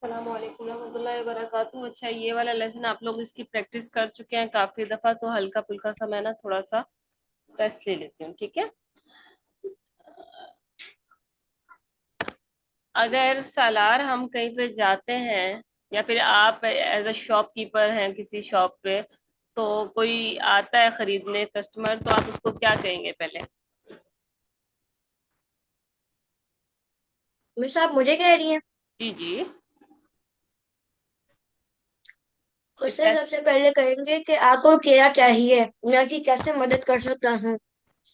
अस्सलाम वालेकुम रहमतुल्लाहि व बरकातहू। अच्छा, ये वाला लेसन आप लोग इसकी प्रैक्टिस कर चुके हैं काफी दफा, तो हल्का फुल्का सा मैं ना थोड़ा सा टेस्ट ले लेती हूँ, ठीक है। अगर सालार हम कहीं पे जाते हैं, या फिर आप एज अ शॉपकीपर हैं किसी शॉप पे, तो कोई आता है खरीदने कस्टमर, तो आप उसको क्या कहेंगे पहले? मिस आप मुझे कह रही हैं? जी जी। फिर उससे सबसे पहले कहेंगे कि आपको क्या चाहिए, ना कि कैसे मदद कर सकता हूँ।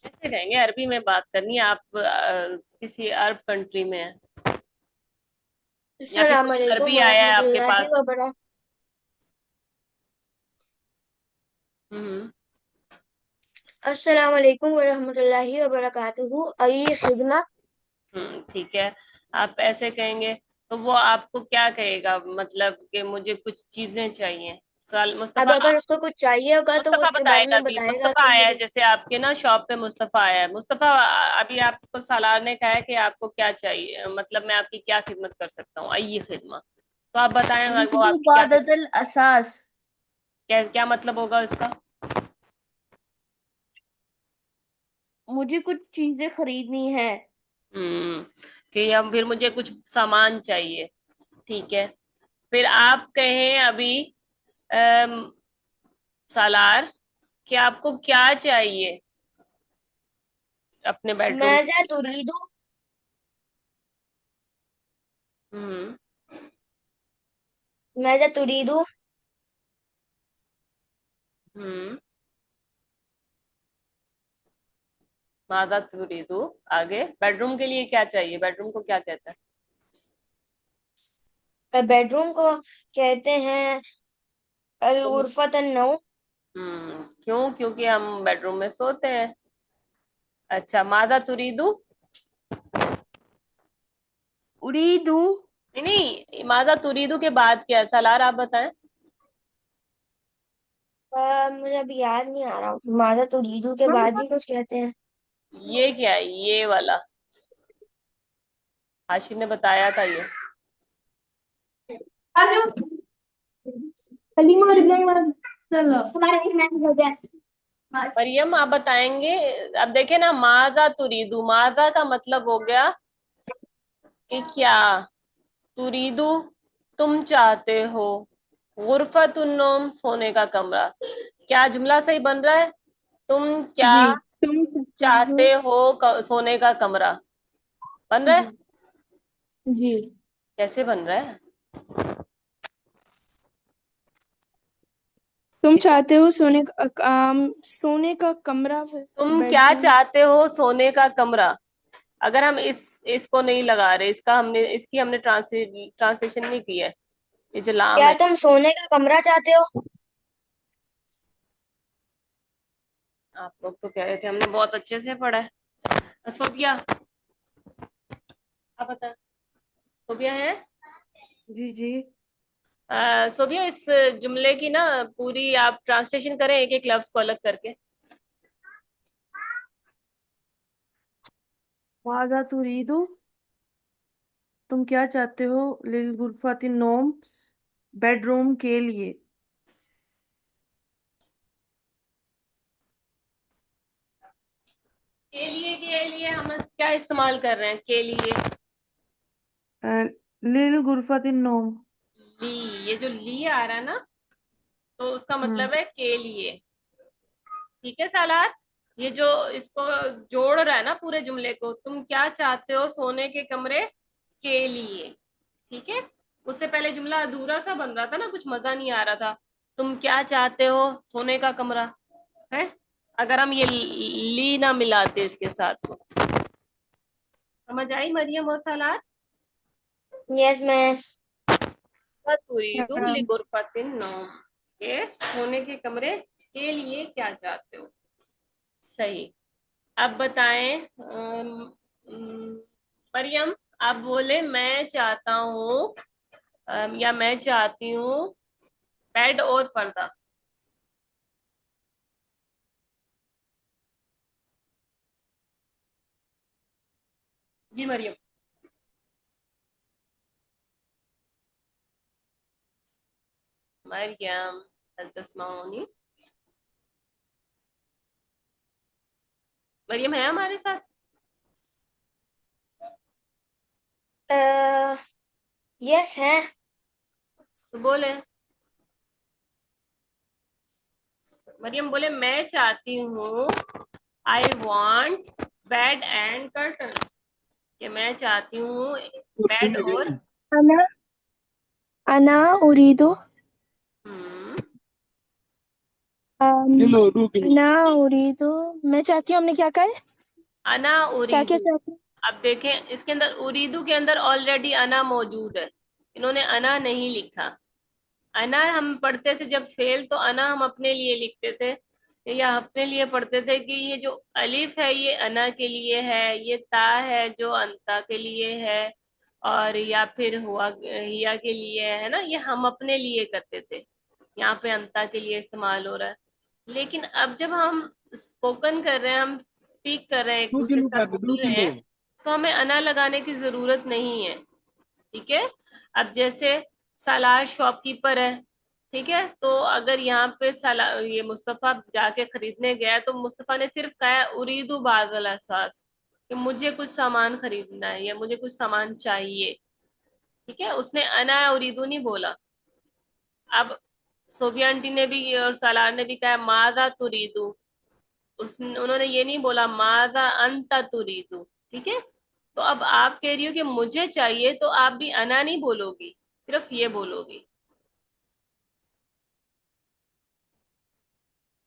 कैसे कहेंगे? अरबी में बात करनी है, आप किसी अरब कंट्री में हैं, या फिर अस्सलाम कोई वालेकुम अरबी आया है आपके वरहमतुल्लाहि पास? वबरकातुहू। हम्म। अस्सलाम वालेकुम वरहमतुल्लाहि वबरकातुहू। आई खिदमत। ठीक है। आप ऐसे कहेंगे तो वो आपको क्या कहेगा, मतलब कि मुझे कुछ चीजें चाहिए। सवाल अब मुस्तफा। अगर उसको कुछ चाहिए होगा तो वो मुस्तफा उसके बारे बताएगा, में अभी बताएगा मुस्तफा कि आया है, मुझे। जैसे आपके ना शॉप पे मुस्तफा आया है। मुस्तफा, अभी आपको सालार ने कहा है कि आपको क्या चाहिए, मतलब मैं आपकी क्या खिदमत कर सकता हूँ, आइए खिदमत। तो आप बताएं वो यजीबु आपकी क्या खिदमत। बादतल असास। क्या मतलब होगा इसका? मुझे कुछ चीजें खरीदनी है। हम्म। कि हम फिर मुझे कुछ सामान चाहिए, ठीक है। फिर आप कहें अभी सालार, कि आपको क्या चाहिए अपने बेडरूम मैजा के लिए। तुरीदु। हम्म। मैजा तुरीदु। हम्म। मादा तुरीदु। आगे बेडरूम के लिए क्या चाहिए, बेडरूम को क्या कहता है? बेडरूम को कहते हैं अल सो। गुरफत नौ। क्यों? क्योंकि हम बेडरूम में सोते हैं। अच्छा, मादा तुरीदु। उरीदु। नहीं नहीं, मादा तुरीदु के बाद क्या है? सालार आप बताएं। मुझे अभी याद नहीं आ रहा। माजा तुरीदु के बाद भी कुछ कहते हैं। ये क्या है, ये वाला? हाशिम ने बताया था ये। आ जाओ। हलीमा और इब्राहिम चलो हमारा एक मैच हो गया। बस। मरियम, आप बताएंगे। अब देखे ना, माजा तुरीदु, माजा का मतलब हो गया कि क्या। तुरीदु, तुम चाहते हो। गुरफतुन्नोम, सोने का कमरा। क्या जुमला सही बन रहा है? तुम क्या जी। तुम सकते हो। चाहते हो? सोने का कमरा बन रहा है। जी। जी। कैसे बन रहा है? तुम देखो, चाहते हो सोने का कमरा। तुम क्या बेडरूम। चाहते हो? सोने का कमरा। अगर हम इसको नहीं लगा रहे, इसकी हमने ट्रांसलेशन नहीं की है, ये जो लाम क्या है। तुम सोने का कमरा चाहते हो? आप लोग तो कह रहे थे हमने बहुत अच्छे से पढ़ा है। सोबिया, आप बता। सोबिया है। जी जी। सोबिया, इस जुमले की ना पूरी आप ट्रांसलेशन करें, एक एक लफ्ज को अलग करके। माजा तुरीदु। तुम क्या चाहते हो? लिल गुरफातिन नोम। बेडरूम के लिए। के लिए हम क्या इस्तेमाल कर रहे हैं, के लिए? अ, लिल गुरफातिन नोम। ली। ये जो ली आ रहा है ना, तो उसका हम्म। मतलब है के लिए। ठीक है सालार। ये जो इसको जोड़ रहा है ना पूरे जुमले को, तुम क्या चाहते हो सोने के कमरे के लिए। ठीक है। उससे पहले जुमला अधूरा सा बन रहा था ना, कुछ मजा नहीं आ रहा था। तुम क्या चाहते हो? सोने का कमरा है। अगर हम ये ली ना मिलाते इसके साथ, तो समझ आई मरियम और सालार? Yes mess. तुरीदु लिगुरफतिन नौम, के सोने के कमरे के लिए क्या चाहते हो। सही। अब बताएं। मरियम, आप बोले मैं चाहता हूँ, या मैं चाहती हूँ बेड और पर्दा। जी मरियम। मरियम, हल तस्माऊनी? मरियम है हमारे साथ? यस है। तो बोले, मरियम बोले मैं चाहती हूँ, I want bed and curtain, कि मैं चाहती हूँ बेड और। अना अना उरीदो हम्म। अना उरीदो, मैं चाहती हूँ, हमने क्या कहा है? अना क्या क्या उरीदू। चाहती हूँ? अब देखें, इसके अंदर उरीदू के अंदर ऑलरेडी अना मौजूद है, इन्होंने अना नहीं लिखा। अना हम पढ़ते थे जब फेल, तो अना हम अपने लिए लिखते थे, या अपने लिए पढ़ते थे कि ये जो अलिफ है ये अना के लिए है, ये ता है जो अंता के लिए है, और या फिर हुआ हिया के लिए है ना, ये हम अपने लिए करते थे। यहाँ पे अंता के लिए इस्तेमाल हो रहा है। लेकिन अब जब हम स्पोकन कर रहे हैं, हम स्पीक कर रहे हैं, एक दूसरे के साथ बोल रहे हैं, तो हमें अना लगाने की जरूरत नहीं है। ठीक है। अब जैसे सालार शॉपकीपर है, ठीक है, तो अगर यहाँ पे सला ये मुस्तफा जाके खरीदने गया, तो मुस्तफा ने सिर्फ कहा है उरीदू बादल असास, कि मुझे कुछ सामान खरीदना है या मुझे कुछ सामान चाहिए। ठीक है, उसने अना उरीदू नहीं बोला। अब सोबिया आंटी ने भी और सालार ने भी कहा मादा तुरीदू, उन्होंने ये नहीं बोला मादा अंता तुरीदू। ठीक है। तो अब आप कह रही हो कि मुझे चाहिए, तो आप भी अना नहीं बोलोगी, सिर्फ ये बोलोगी।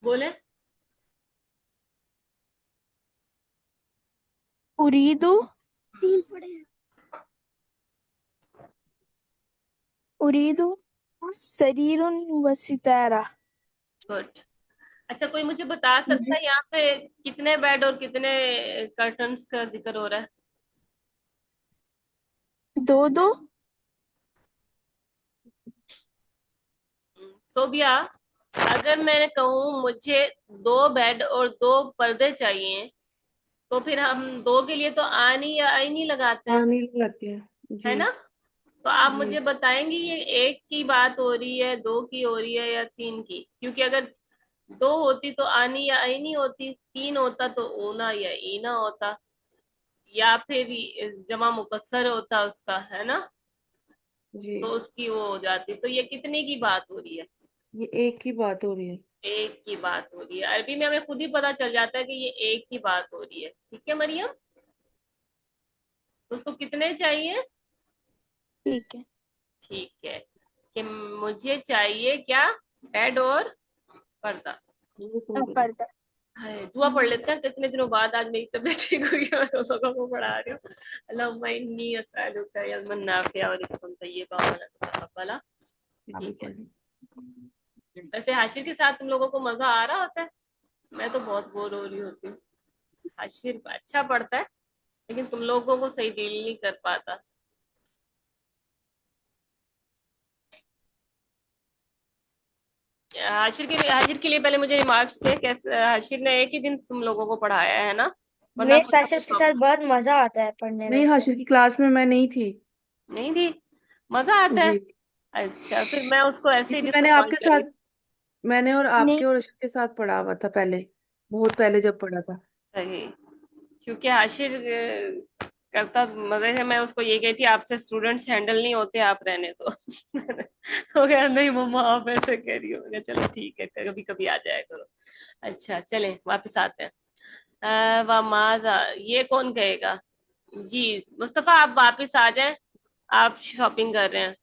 बोले। उरीदो तीन पढ़े हैं। उरीदो शरीरुन व सितारा। गुड। अच्छा, कोई मुझे बता सकता मुझे है यहाँ पे कितने बेड और कितने कर्टन्स का जिक्र हो रहा है? दो दो। सोबिया, अगर मैं कहूँ मुझे दो बेड और दो पर्दे चाहिए, तो फिर हम दो के लिए तो आनी या आई नहीं लगाते हैं, पानी लगाते हैं है जी। ना? तो आप जी मुझे बताएंगे ये एक की बात हो रही है, दो की हो रही है, या तीन की? क्योंकि अगर दो होती तो आनी या आई नहीं होती, तीन होता तो ऊना या ईना होता, या फिर जमा मुकस्सर होता उसका, है ना? जी। तो उसकी वो हो जाती। तो ये कितने की बात हो रही है? ये एक ही बात हो रही है। एक की बात हो रही है। अरबी में हमें खुद ही पता चल जाता है कि ये एक की बात हो रही है। ठीक है मरियम, तो उसको कितने चाहिए? ठीक है। ठीक है, कि मुझे चाहिए क्या? बेड और पर्दा। ये कौन करे? पर्दा। हाय, दुआ पढ़ लेते हैं, कितने दिनों बाद आज मेरी तबीयत ठीक हुई है, मैं तो सबको को पढ़ा रही हूँ। अल्लाहुम्मा इन्नी अस्अलुका इल्मन नाफिया व रिज़्क़न तय्यबा व अमलन मुतक़ब्बला। आप भी ठीक है। पढ़ ली। वैसे हाशिर के साथ तुम लोगों को मजा आ रहा होता है? मैं तो बहुत बोर हो रही होती हूँ। हाशिर अच्छा पढ़ता है, लेकिन तुम लोगों को सही डील नहीं कर पाता। हाशिर के लिए पहले मुझे रिमार्क्स थे, कैसे हाशिर ने एक ही दिन तुम लोगों को पढ़ाया है ना, वरना मिस कुछ ना वैसे कुछ उसके साथ प्रॉब्लम। बहुत मजा आता है पढ़ने में। नहीं, हाशिर की क्लास में मैं नहीं थी। नहीं थी? मजा आता है? जी। अच्छा, फिर मैं उसको ऐसे ही क्योंकि मैंने डिसअपॉइंट आपके कर रही साथ, मैंने और नहीं। आपके और अशोक के साथ पढ़ा हुआ था पहले, बहुत पहले जब पढ़ा था। हूँ। सही। क्योंकि हाशिर करता मजे से, मैं उसको ये कहती आपसे स्टूडेंट्स हैंडल नहीं होते, आप रहने दो। तो कह नहीं मम्मा आप ऐसे कह रही हो, मैंने कहा, चलो ठीक है, कभी कभी आ जाया करो। अच्छा चले वापस आते हैं। वमाजा, ये कौन कहेगा? जी, मुस्तफा आप वापस आ जाएं, आप शॉपिंग कर रहे हैं।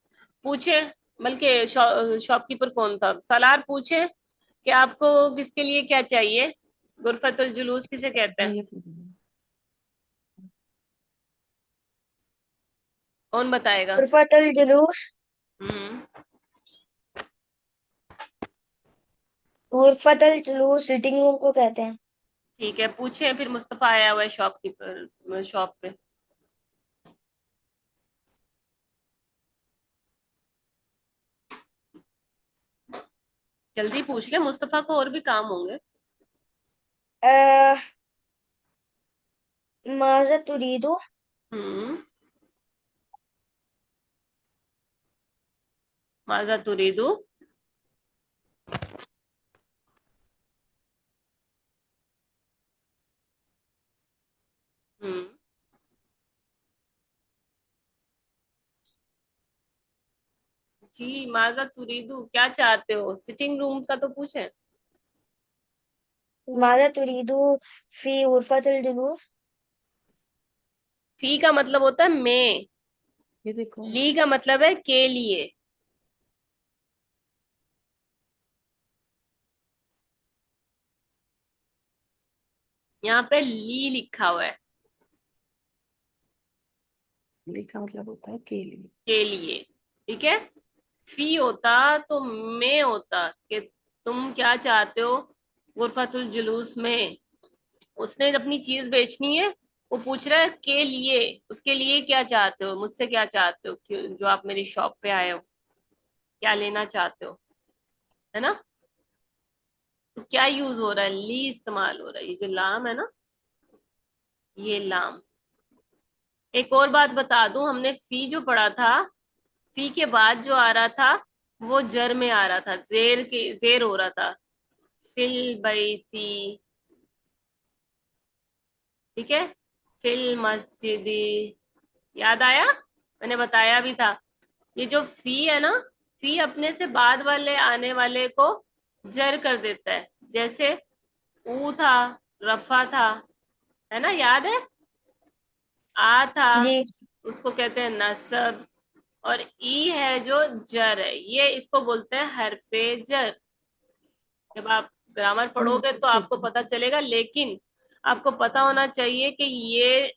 पूछे, बल्कि शॉपकीपर कौन था, सलार पूछे कि आपको किसके लिए क्या चाहिए? गुरफतुल जुलूस किसे कहते मैं हैं? ये पढ़ रही हूँ। कौन बताएगा? गुरफतुल जुलूस। हम्म। गुरफतुल जुलूस सीटिंग रूम को कहते हैं। ठीक है, पूछे, फिर मुस्तफा आया हुआ है शॉपकीपर शॉप पे। जल्दी पूछ ले, मुस्तफा को और भी काम होंगे। अह माजा तुरीदो। हम्म। माजा तुरीदू? जी, माजा तुरीदू, क्या चाहते हो? सिटिंग रूम का तो पूछे। माजा तुरीदू फी गुरफतुल जुलूस। फी का मतलब होता है में, ये देखो। ली का मतलब है के लिए। यहाँ पे ली लिखा हुआ है, लिखा मतलब होता है के लिए। के लिए। ठीक है। फी होता तो में होता कि तुम क्या चाहते हो गुरफतुल जुलूस में। उसने अपनी चीज बेचनी है, वो पूछ रहा है के लिए, उसके लिए क्या चाहते हो, मुझसे क्या चाहते हो, जो आप मेरी शॉप पे आए हो, क्या लेना चाहते हो, है ना। तो क्या यूज हो रहा है, ली इस्तेमाल हो रहा है, ये जो लाम है ना, ये लाम। एक और बात बता दूं, हमने फी जो पढ़ा था, फी के बाद जो आ रहा था वो जर में आ रहा था, जेर हो रहा था, फिल बैती। ठीक है। फिल मस्जिदी, याद आया, मैंने बताया भी था। ये जो फी है ना, फी अपने से बाद वाले आने वाले को जर कर देता है। जैसे ऊ था, रफा था, है ना, याद है। आ था, जी। उसको कहते हैं नसब। और ई है जो जर है, ये इसको बोलते हैं हरफे जर। जब आप ग्रामर पढ़ोगे तो ठीक आपको है। पता चलेगा, लेकिन आपको पता होना चाहिए कि ये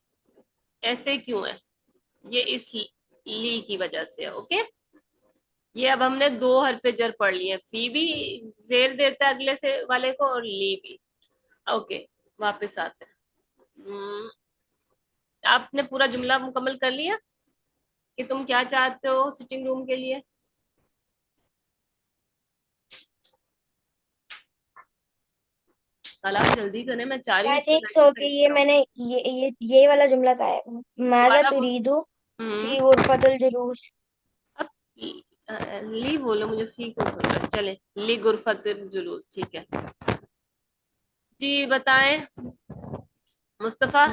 ऐसे क्यों है, ये इस ली की वजह से है। ओके। ये अब हमने दो हरफे जर पढ़ लिए, फी भी जेर देता है अगले से वाले को, और ली भी। ओके, वापस आते हैं। आपने पूरा जुमला मुकम्मल कर लिया कि तुम क्या चाहते हो सिटिंग रूम के लिए। सलाह जल्दी करें, मैं चाह रही हूँ मैं इसको ठीक लेक्चर सो के सही ये कराऊं। मैंने ये वाला जुमला का है। माजा दोबारा तुरीदु हम्म। फी गुरफतुल जुलूस। अब ली बोलो, मुझे फी क्यों सुन रहा है? चले, ली गुरफत जुलूस, ठीक है। जी बताएं, मुस्तफा।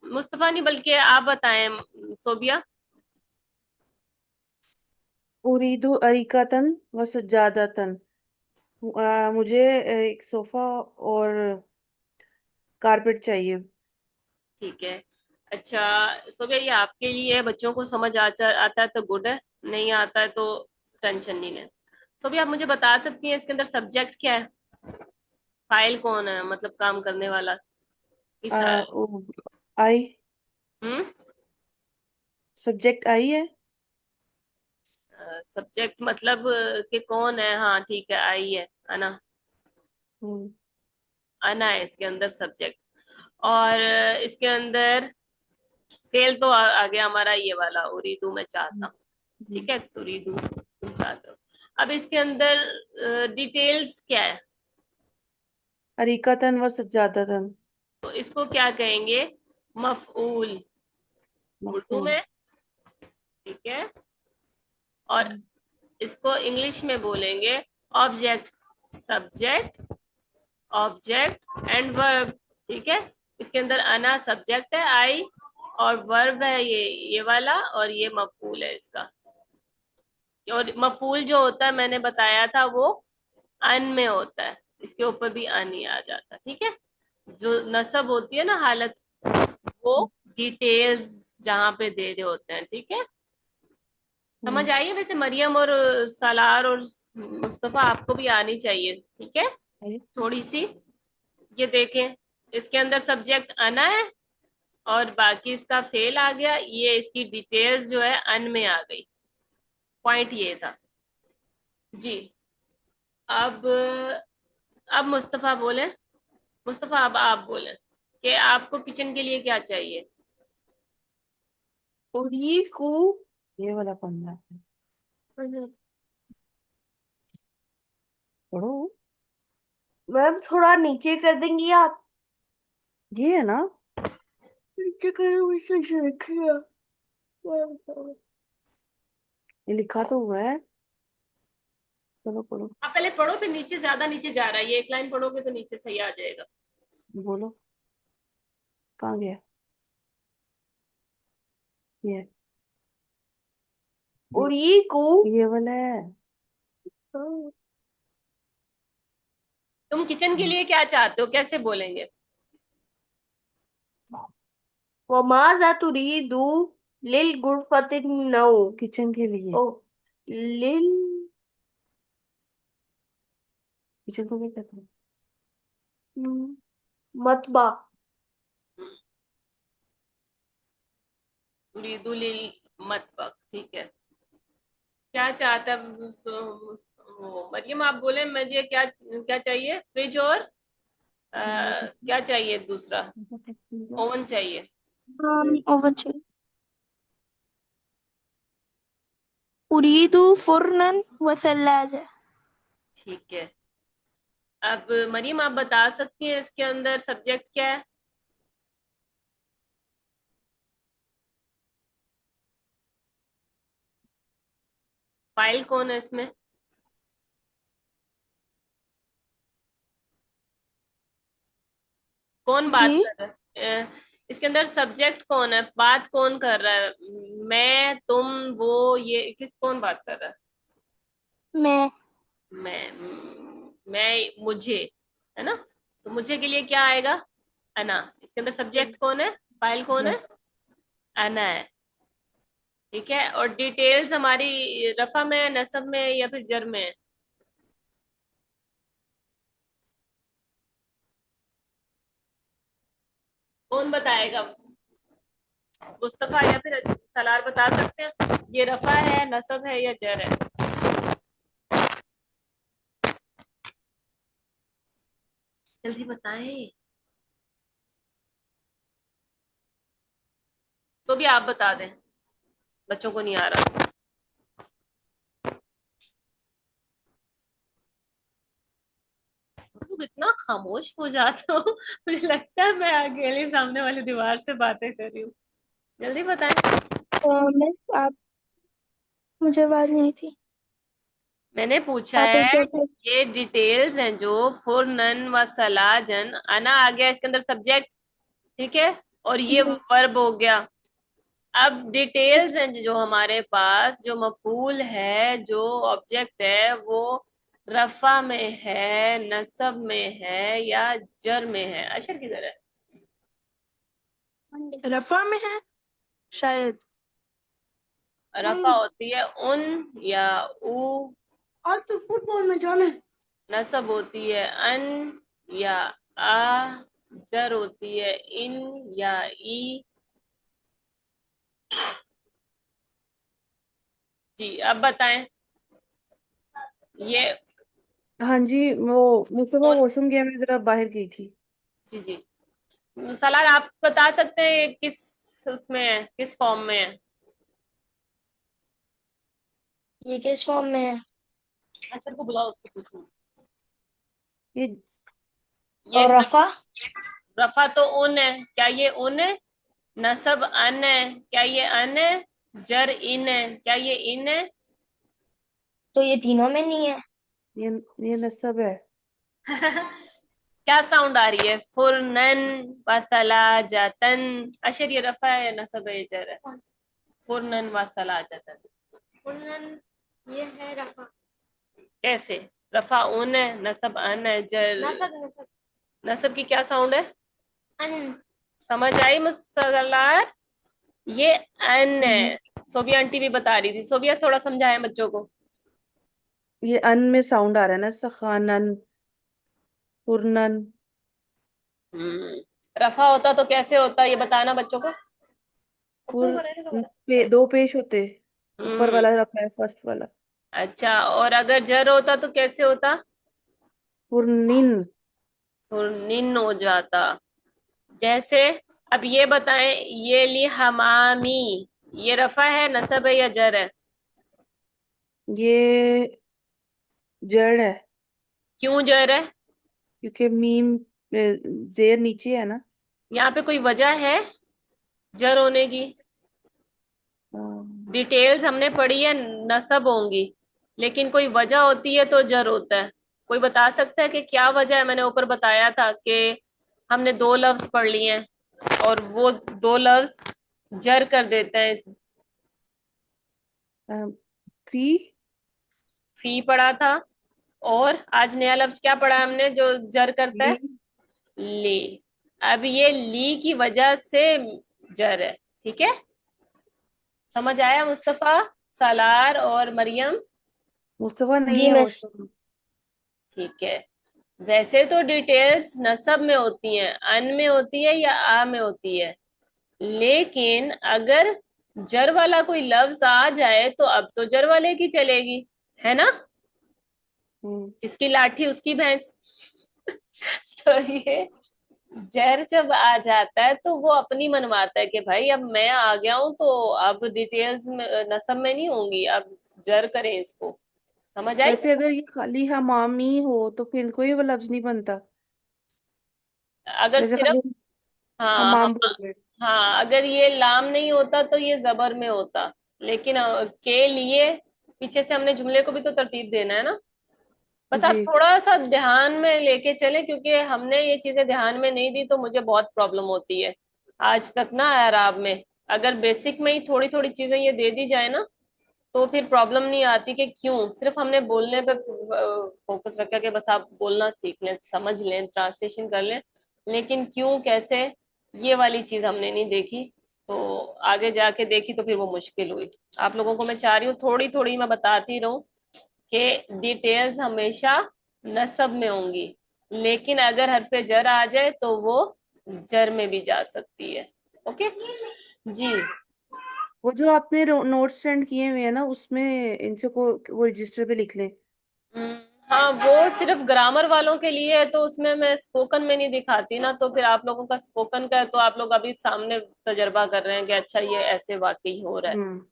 मुस्तफा नहीं, बल्कि आप बताएं, सोबिया। उरीदु अरिकतन व सज्जादतन। मुझे एक सोफा और कारपेट चाहिए। ठीक है। अच्छा, सोबिया, ये आपके लिए है, बच्चों को समझ आता है तो गुड है, नहीं आता है तो टेंशन नहीं लें। सोबिया, आप मुझे बता सकती हैं इसके अंदर सब्जेक्ट क्या है, फाइल कौन है, मतलब काम करने वाला आ, किस। आई। हम्म। सब्जेक्ट आई है। सब्जेक्ट मतलब कि कौन है, हाँ ठीक है, आई है, अना। हम्म, अना है इसके अंदर सब्जेक्ट। और इसके अंदर फेल तो आ गया हमारा ये वाला, उरीदू मैं चाहता हम्म, हूँ। हम्म। ठीक है, तुरीदू तुम चाहते हो। अब इसके अंदर डिटेल्स क्या है, अरिकतन व सज्जादतन। तो इसको क्या कहेंगे, मफऊल उर्दू मफहूम। में। ठीक है। और इसको इंग्लिश में बोलेंगे object, subject, object and verb. ठीक है। इसके अंदर अना सब्जेक्ट है, आई, और वर्ब है ये वाला, और ये मफूल है इसका। और मफूल जो होता है मैंने बताया था वो अन में होता है, इसके ऊपर भी अन ही आ जाता है। ठीक है। जो नसब होती है ना हालत, वो डिटेल्स जहां पे दे रहे होते हैं। ठीक है। समझ हम्म, आई है वैसे, मरियम और सालार और मुस्तफा, आपको भी आनी चाहिए। ठीक है, आई। थोड़ी सी। ये देखें, इसके अंदर सब्जेक्ट अना है, और बाकी इसका फेल आ गया, ये इसकी डिटेल्स जो है अन में आ गई। पॉइंट ये था जी। अब मुस्तफा बोले, मुस्तफा अब आप बोले कि आपको किचन के लिए क्या चाहिए। और ये को ये वाला पढ़ना है। पढ़ो। मैम थोड़ा नीचे कर देंगी आप। ये है ना। नीचे करो, इसे लिखिए। ये लिखा तो हुआ है। चलो पढ़ो। आप पहले पढ़ो, फिर नीचे, ज्यादा नीचे जा रहा है ये, एक लाइन पढ़ोगे तो नीचे सही आ जाएगा। बोलो। कहाँ गया ये। उरीकू ये वाला है। तुम किचन के लिए क्या चाहते हो, कैसे बोलेंगे? वमाजा तुरीदु लिल गुरफतिन नौ किचन के लिए। ओ लिल किचन को क्या कहते हैं? मतबा। उरीदु लिल मतबख, ठीक है। क्या चाहता वो मरियम, आप बोले मुझे क्या क्या चाहिए? फ्रिज और क्या चाहिए दूसरा? ओवन चाहिए। ओवन चाहिए। उरीदु फुरनन व सल्लाजा। ठीक है। अब मरियम, आप बता सकती हैं इसके अंदर सब्जेक्ट क्या है? फाइल कौन है इसमें? कौन बात जी। कर रहा है? इसके अंदर सब्जेक्ट कौन है? बात कौन कर रहा है? मैं, तुम, वो, ये किस कौन बात कर रहा है? मैं। मैं, मुझे, है ना? तो मुझे के लिए क्या आएगा? अना। इसके अंदर सब्जेक्ट कौन है? फाइल कौन है? अना है। ठीक है। और डिटेल्स हमारी रफा में है, नसब में है, या फिर जर में है? कौन बताएगा? मुस्तफा या फिर सलार बता सकते हैं ये रफा है, नसब है, या जर है? जल्दी बताएं। तो भी आप बता दें, बच्चों को नहीं आ रहा। लोग इतना खामोश हो जाते हो मुझे लगता है मैं अकेले सामने वाली दीवार से बातें कर रही हूँ। जल्दी बताएं। मैं आप मुझे आवाज नहीं थी। मैंने पूछा आप एक है, बार फिर। ये डिटेल्स हैं जो फुरनन व सलाजन, अना आ गया इसके अंदर सब्जेक्ट, ठीक है, और ये जी। वर्ब हो गया। अब डिटेल्स हैं जो हमारे पास, जो मफूल है, जो ऑब्जेक्ट है, वो रफा में है, नसब में है, या जर में है? अशर किधर है? रफा में है शायद। रफा होती है उन या उ, और तो फुटबॉल में जाना है। नसब होती है अन या आ, जर होती है इन या ई। जी, अब बताएं। ये हाँ जी, वो मुस्तफा कौन? वॉशरूम गया, मैं जरा बाहर गई थी। जी जी। सलार, आप बता सकते हैं ये किस उसमें है, किस फॉर्म में है? ये किस फॉर्म में है? अशर को बुलाओ, उससे पूछो। ये ये और रफा। रफा तो उन है, क्या ये उन है? नसब अन है, क्या ये अन है? जर इन है, क्या ये इन है? तो ये तीनों में नहीं है। ये ये नस्ब है। क्या साउंड आ रही है? फुरनन वसला जतन। अशर, ये रफा है या नसब है, ये जर है? फुरनन वसला जतन। फुरनन ये है रफा। कैसे? रफा उन है, नसब अन है, जर नसब नसब नसब की क्या साउंड है? अन। समझ आई मुसल्लार? ये अन हम्म। है। सोबिया आंटी भी बता रही थी। सोबिया, थोड़ा समझाए बच्चों को। ये अन में साउंड आ रहा है ना, सखानन, पुरनन। रफा होता तो कैसे होता, ये बताना बच्चों को। पुर दो पेश होते। ऊपर हम्म। वाला रखा है, फर्स्ट वाला। अच्छा, और अगर जर होता तो कैसे होता? पुरनिन। और निन हो जाता। जैसे, अब ये बताएं, ये ली हमामी, ये रफा है, नसब है, या जर है? ये जड़ है, क्यों जर है? क्योंकि मीम जेर नीचे है ना। यहाँ पे कोई वजह है जर होने की? हाँ। डिटेल्स हमने पढ़ी है, नसब होंगी, लेकिन कोई वजह होती है तो जर होता है। कोई बता सकता है कि क्या वजह है? मैंने ऊपर बताया था कि हमने दो लफ्ज पढ़ लिए हैं और वो दो लफ्ज जर कर देते हैं फी। फी पढ़ा था। और आज नया लफ्ज क्या पढ़ा हमने जो जर करता ली। है? ली। अब ये ली की वजह से जर है। ठीक है, समझ आया मुस्तफा, सालार और मरियम? मुस्तफा नहीं जी है मिस। वॉशरूम। ठीक है। वैसे तो डिटेल्स नसब में होती हैं, अन में होती है या आ में होती है, लेकिन अगर जर वाला कोई लफ्ज आ जाए तो अब तो जर वाले की चलेगी, है ना? हम्म। जिसकी लाठी उसकी भैंस। तो ये जर जब आ जाता है तो वो अपनी मनवाता है कि भाई अब मैं आ गया हूं तो अब डिटेल्स में नसब में नहीं होंगी, अब जर करें इसको। समझ आई? वैसे अगर ये खाली हमामी हो तो फिर कोई वो लफ्ज नहीं बनता। अगर जैसे सिर्फ, खाली हाँ हमाम हम, बोल रहे। हाँ अगर ये लाम नहीं होता तो ये जबर में होता, लेकिन के लिए पीछे से हमने जुमले को भी तो तरतीब देना है ना। बस जी। आप थोड़ा सा ध्यान में लेके चले, क्योंकि हमने ये चीजें ध्यान में नहीं दी तो मुझे बहुत प्रॉब्लम होती है आज तक ना एराब में। अगर बेसिक में ही थोड़ी थोड़ी चीजें ये दे दी जाए ना तो फिर प्रॉब्लम नहीं आती कि क्यों, सिर्फ हमने बोलने पे फोकस रखा कि बस आप बोलना सीख लें, समझ लें, ट्रांसलेशन कर लें, लेकिन क्यों कैसे ये वाली चीज हमने नहीं देखी। तो आगे जाके देखी तो फिर वो मुश्किल हुई। आप लोगों को मैं चाह रही हूँ थोड़ी थोड़ी मैं बताती रहूं कि डिटेल्स हमेशा नसब में होंगी, लेकिन अगर हरफे जर आ जाए तो वो जर में भी जा सकती है। ओके जी। वो जो आपने नोट्स सेंड किए हुए हैं ना उसमें इनसे को वो रजिस्टर पे लिख लें। हम्म, हाँ वो सिर्फ ग्रामर वालों के लिए है, तो उसमें मैं स्पोकन में नहीं दिखाती ना, तो फिर आप लोगों का स्पोकन का है तो आप लोग अभी सामने तजर्बा कर रहे हैं कि अच्छा ये ऐसे वाकई हो रहा है। हम्म।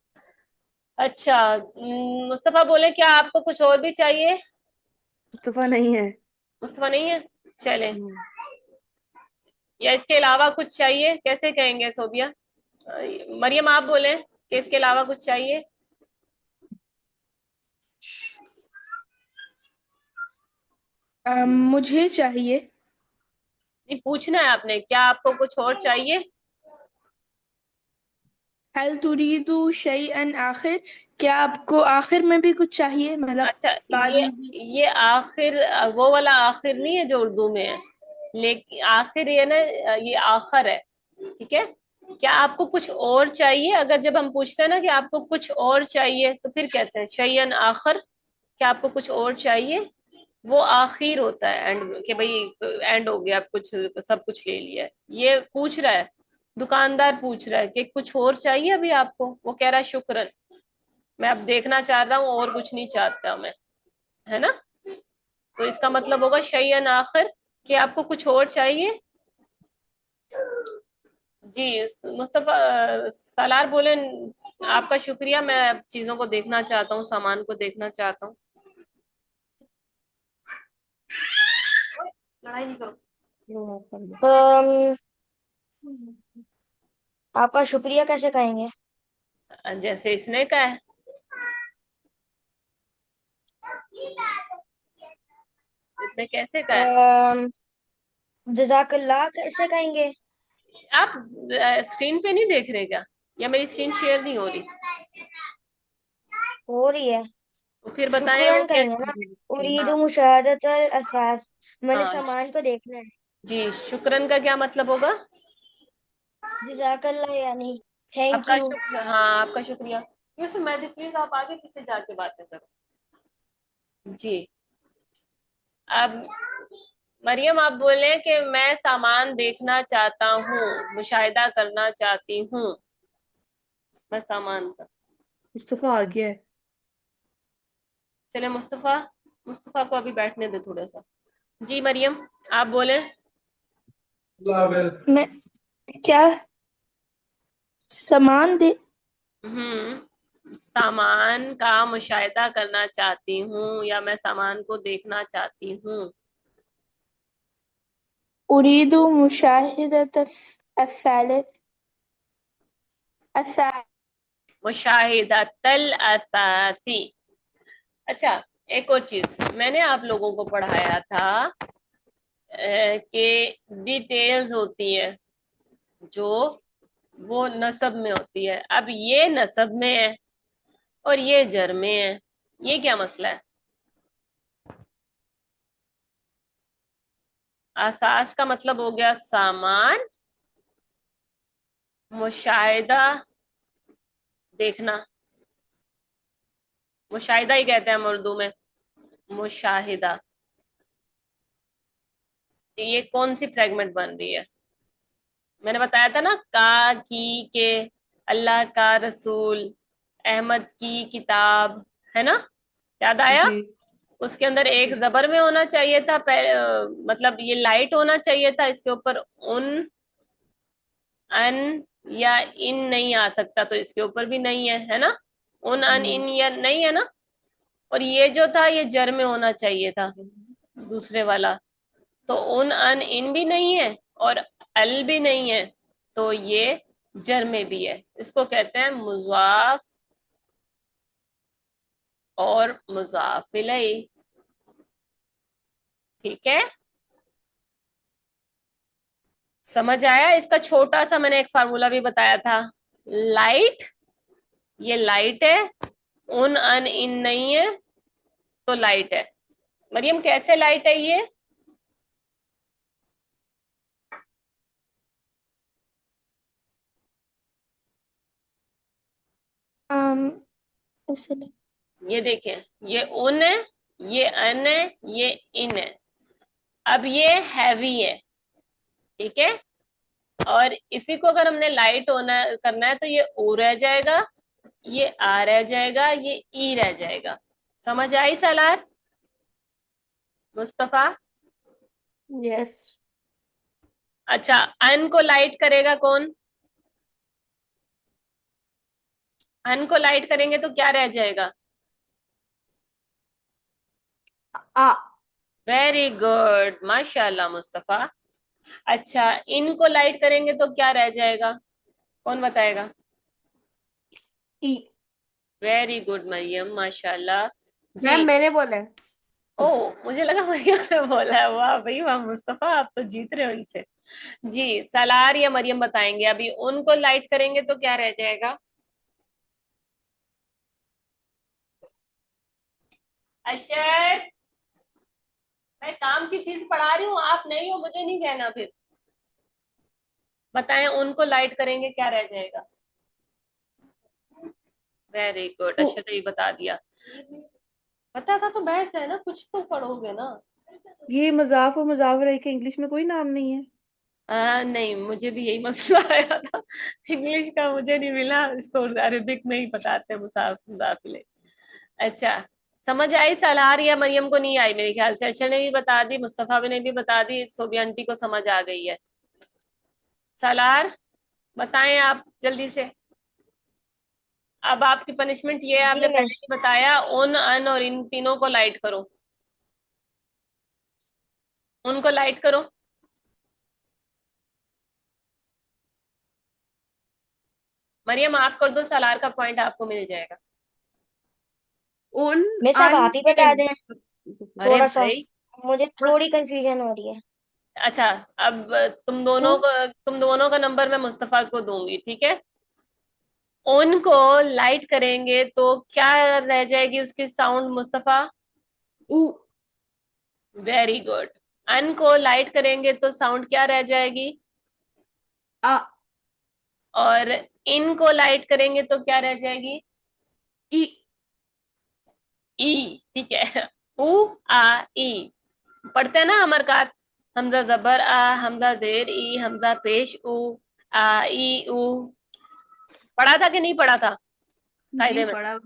अच्छा, मुस्तफा बोले क्या आपको कुछ और भी चाहिए? मुस्तफा नहीं है। मुस्तफा नहीं है, चले। हम्म। या इसके अलावा कुछ चाहिए, कैसे कहेंगे सोबिया? मरियम आप बोले कि इसके अलावा कुछ चाहिए? मुझे चाहिए। नहीं, पूछना है आपने क्या आपको कुछ और चाहिए? हल तुरीदु शैअन आखिर, क्या आपको आखिर में भी कुछ चाहिए, मतलब अच्छा, बाद ये में भी? ये आखिर वो वाला आखिर नहीं है जो उर्दू में है, लेकिन आखिर ये ना, ये आखर है। ठीक है, क्या आपको कुछ और चाहिए? अगर जब हम पूछते हैं ना कि आपको कुछ और चाहिए तो फिर कहते हैं शयन आखिर, क्या आपको कुछ और चाहिए? वो आखिर होता है एंड, कि भाई एंड हो गया, आप कुछ सब कुछ ले लिया है। ये पूछ रहा है, दुकानदार पूछ रहा है कि कुछ और चाहिए अभी आपको, वो कह रहा है शुक्रन, मैं अब देखना चाह रहा हूँ और कुछ नहीं चाहता मैं, है ना? तो इसका मतलब होगा शयन आखिर, कि आपको कुछ और चाहिए। जी। मुस्तफा, सालार बोले आपका शुक्रिया, मैं अब चीजों को देखना चाहता हूँ, सामान को देखना चाहता हूँ। लड़ाई नहीं करो। अम, आपका शुक्रिया कैसे कहेंगे? जैसे इसने कहा है, इसने कैसे कहा है? अम, जजाकल्लाह कैसे कहेंगे? आप स्क्रीन पे नहीं देख रहे क्या, या मेरी स्क्रीन शेयर नहीं हो रही? हो रही है। तो फिर बताएं वो शुक्रन कहेंगे कैसे। ना। हाँ उरीदु मुशाहदतल असास, मैंने हाँ सामान को देखना है। जी, शुक्रन का क्या मतलब होगा? जजाकल्लाह यानी थैंक आपका यू। शुक्र, हाँ आपका शुक्रिया। यूसुफ मेहदी प्लीज आप आगे पीछे जाके बातें करो। जी। अब मरियम आप बोले कि मैं सामान देखना चाहता हूँ, मुशाहिदा करना चाहती हूँ, मैं सामान का। मुस्तफा आ गया है। चले मुस्तफा, मुस्तफा को अभी बैठने दे थोड़ा सा। जी मरियम आप बोले। मैं क्या सामान दे? सामान का मुशाहिदा करना चाहती हूँ या मैं सामान को देखना चाहती हूँ। उरीदु मुशाहिदत असालिस असा मुशाहिदतल असासी। अच्छा, एक और चीज मैंने आप लोगों को पढ़ाया था कि डिटेल्स होती है जो वो नसब में होती है, अब ये नसब में है और ये जर में है। ये क्या मसला है? असास का मतलब हो गया सामान, मुशाहिदा देखना, मुशाहिदा ही कहते हैं हम उर्दू में, मुशाहिदा। ये कौन सी फ्रेगमेंट बन रही है? मैंने बताया था ना, का, की, के, अल्लाह का रसूल, अहमद की किताब, है ना? याद आया? जी उसके अंदर एक जी जबर में होना चाहिए था, मतलब ये लाइट होना चाहिए था, इसके ऊपर उन, अन या इन नहीं आ सकता, तो इसके ऊपर भी नहीं है ना? उन, अन, हम्म इन या नहीं है ना? और ये जो था ये जर में होना चाहिए था, दूसरे वाला। तो उन, अन, इन भी नहीं है और अल भी नहीं है, तो ये जर में भी है। इसको कहते हैं मुजाफ और मुजाफ इलैह। ठीक है, समझ आया? इसका छोटा सा मैंने एक फार्मूला भी बताया था। लाइट, ये लाइट है, उन, अन, इन नहीं है, तो लाइट है। मरियम कैसे लाइट है ये? um इसलिए ये देखें, ये उन है, ये अन है, ये इन है। अब ये हैवी है, ठीक है? और इसी को अगर हमने लाइट होना करना है तो ये ओ रह जाएगा, ये आ रह जाएगा, ये ई रह जाएगा। समझ आई सलार, मुस्तफा? यस। अच्छा, अन को लाइट करेगा कौन? अन को लाइट करेंगे तो क्या रह जाएगा? आ वेरी गुड, माशाल्लाह मुस्तफा। अच्छा, इन को लाइट करेंगे तो क्या रह जाएगा? कौन बताएगा? ई। वेरी गुड मरियम, माशाल्लाह। जी। मैम मैंने बोला है। ओ, मुझे लगा मरियम ने बोला है। वाह भाई वाह मुस्तफा, आप तो जीत रहे हो इनसे। जी, सलार या मरियम बताएंगे। अभी उनको लाइट करेंगे तो क्या रह जाएगा? अशर, मैं काम की चीज पढ़ा रही हूँ, आप नहीं हो, मुझे नहीं कहना फिर। बताएं, उनको लाइट करेंगे क्या रह जाएगा? वेरी गुड, उ, अशर ने भी बता दिया। पता था तो बैठ जाए ना, कुछ तो पढ़ोगे ना। ये मजाक और मुजावरा के इंग्लिश में कोई नाम नहीं है। नहीं, मुझे भी यही मसला आया था। इंग्लिश का मुझे नहीं मिला, इसको अरबिक में ही बताते हैं, मुसाफ मुजाफिले। अच्छा, समझ आई सलार या मरियम को नहीं आई? मेरे ख्याल से अच्छा ने भी बता दी, मुस्तफा भी ने भी बता दी, सोबिया आंटी को समझ आ गई है। सलार, बताएं आप जल्दी से। अब आपकी पनिशमेंट ये है, जी आपने मैं पहले ही बताया, उन, अन और इन तीनों को लाइट करो। उनको लाइट करो। मरियम आप कर दो, सलार का पॉइंट आपको मिल जाएगा। उन मैं सब अन आप ही बता इन। दें। अरे थोड़ा सा भाई, मुझे थोड़ी कंफ्यूजन हो रही है। अच्छा, अब उ, तुम दोनों का नंबर मैं मुस्तफा को दूंगी, ठीक है? उनको लाइट करेंगे तो क्या रह जाएगी उसकी साउंड, मुस्तफा? उ, वेरी गुड। अन को लाइट करेंगे तो साउंड क्या रह जाएगी? आ और इन को लाइट करेंगे तो क्या रह जाएगी? ई। ई, ठीक है। उ, आ, ई। पढ़ते हैं ना अमर का? हमजा जबर आ, हमजा जेर ई, हमजा पेश उ, आ, ई, उ। पढ़ा था कि नहीं पढ़ा था जी कायदे में? पढ़ा।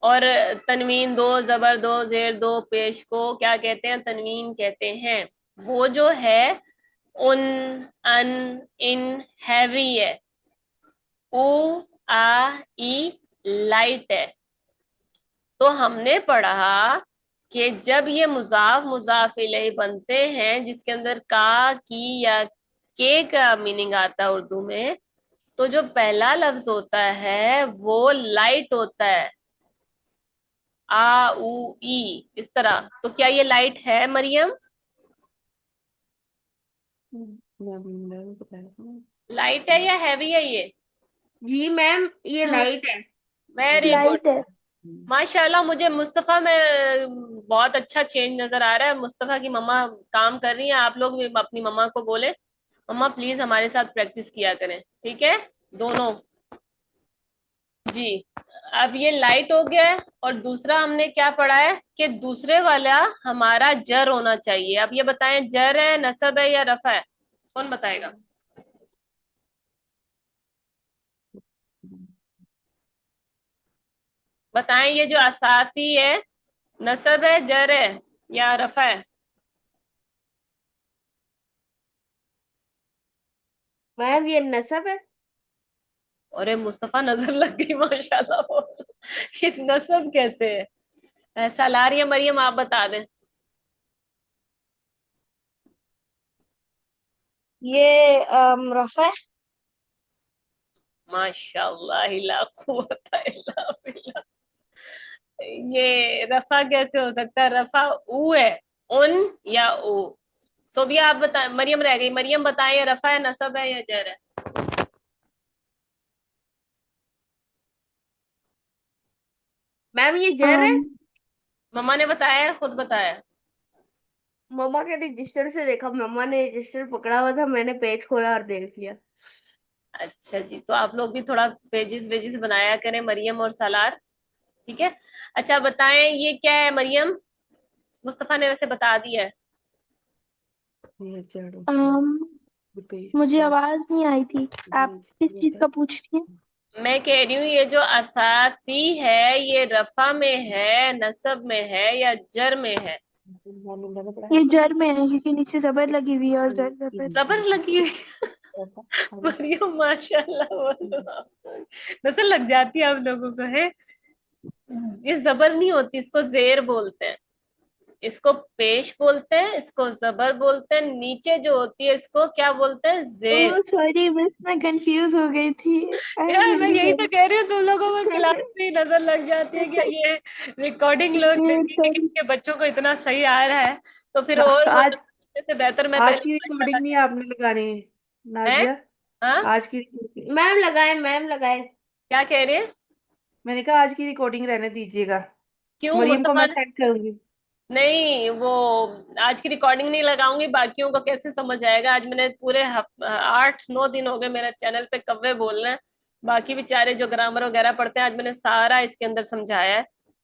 और तनवीन दो, जबर दो, जेर दो, पेश को क्या कहते हैं? तनवीन कहते हैं। वो जो है उन, अन, इन हैवी है, उ, आ, ई लाइट है। तो हमने पढ़ा कि जब ये मुजाफ मुजाफ इलैह बनते हैं जिसके अंदर का, की या के का मीनिंग आता है उर्दू में, तो जो पहला लफ्ज होता है वो लाइट होता है, आ, उ, ई, इस तरह। तो क्या ये लाइट है मरियम? मैं बताया था। लाइट है या हैवी है ये? जी मैम ये हाँ, लाइट है। वेरी गुड, लाइट है। माशाल्लाह, मुझे मुस्तफा में बहुत अच्छा चेंज नजर आ रहा है। मुस्तफा की मम्मा काम कर रही है, आप लोग भी अपनी मम्मा को बोले मम्मा प्लीज हमारे साथ प्रैक्टिस किया करें, ठीक है, दोनों। जी। अब ये लाइट हो गया है, और दूसरा हमने क्या पढ़ा है कि दूसरे वाला हमारा जर होना चाहिए। अब ये बताएं, जर है, नसब है, या रफा है? कौन बताएगा? बताएं, ये जो असासी है, नसब है, जर है, या रफा है? मैम ये नसब है। अरे मुस्तफा, नजर लग गई माशाल्लाह। ये नसब कैसे है? सलार या मरियम, आप बता दें। ये रफा है। माशाल्लाह, ला कुव्वता इल्ला बिल्लाह। ये रफा कैसे हो सकता है? रफा ऊ है, उन या ऊ। सोबिया आप बताएं, मरियम रह गई, मरियम बताएं, ये रफा है, नसब है, या जर है? मैम ये जर है। अम, मम्मा ने बताया है, खुद बताया? मम्मा के रजिस्टर से देखा, मम्मा ने रजिस्टर पकड़ा हुआ था, मैंने पेज खोला और देख लिया। अच्छा जी, तो आप लोग भी थोड़ा पेजेस वेजेस बनाया करें, मरियम और सालार। ठीक है। अच्छा बताएं, ये क्या है मरियम? मुस्तफा ने वैसे बता दिया है। ये जड़ अम, पेज मुझे आवाज नहीं आई थी। आप किस चीज का पूछ रही हैं? मैं कह रही हूँ, ये जो असासी है, ये रफा में है, नसब में है, या जर में है? ये जर में है क्योंकि नीचे जबर लगी हुई है और जर जबर। जबर लगी हुई है। मरियम माशाल्लाह, बोलो। नजर लग जाती है आप लोगों को है। ये जबर नहीं होती, इसको जेर बोलते हैं। इसको पेश बोलते हैं, इसको जबर बोलते हैं। नीचे जो होती है, इसको क्या बोलते हैं? जेर। ओह सॉरी मिस, मैं कंफ्यूज हो गई थी। आई एम यार मैं रियली यही तो सॉरी। कह रही हूँ, तुम लोगों को क्लास में ही नजर लग जाती है कि ये रिकॉर्डिंग लोग देखेंगे कि सॉरी। इनके बच्चों को इतना सही आ रहा है, तो फिर और आज मतलब इससे बेहतर मैं आज पहले की माशाल्लाह रिकॉर्डिंग नहीं कह आपने लगानी है है। नाजिया। हाँ, आज की मैम लगाए, मैम लगाए। क्या कह रहे हैं? मैंने कहा आज की रिकॉर्डिंग रहने दीजिएगा। क्यों मरियम को मुस्तफा मैं सेंड करूंगी। नहीं, वो आज की रिकॉर्डिंग नहीं लगाऊंगी, बाकियों को कैसे समझ आएगा? आज मैंने पूरे 8-9 दिन हो गए मेरा चैनल पे कव्वे बोलना है। बाकी बेचारे जो ग्रामर वगैरह पढ़ते हैं, आज मैंने सारा इसके अंदर समझाया है।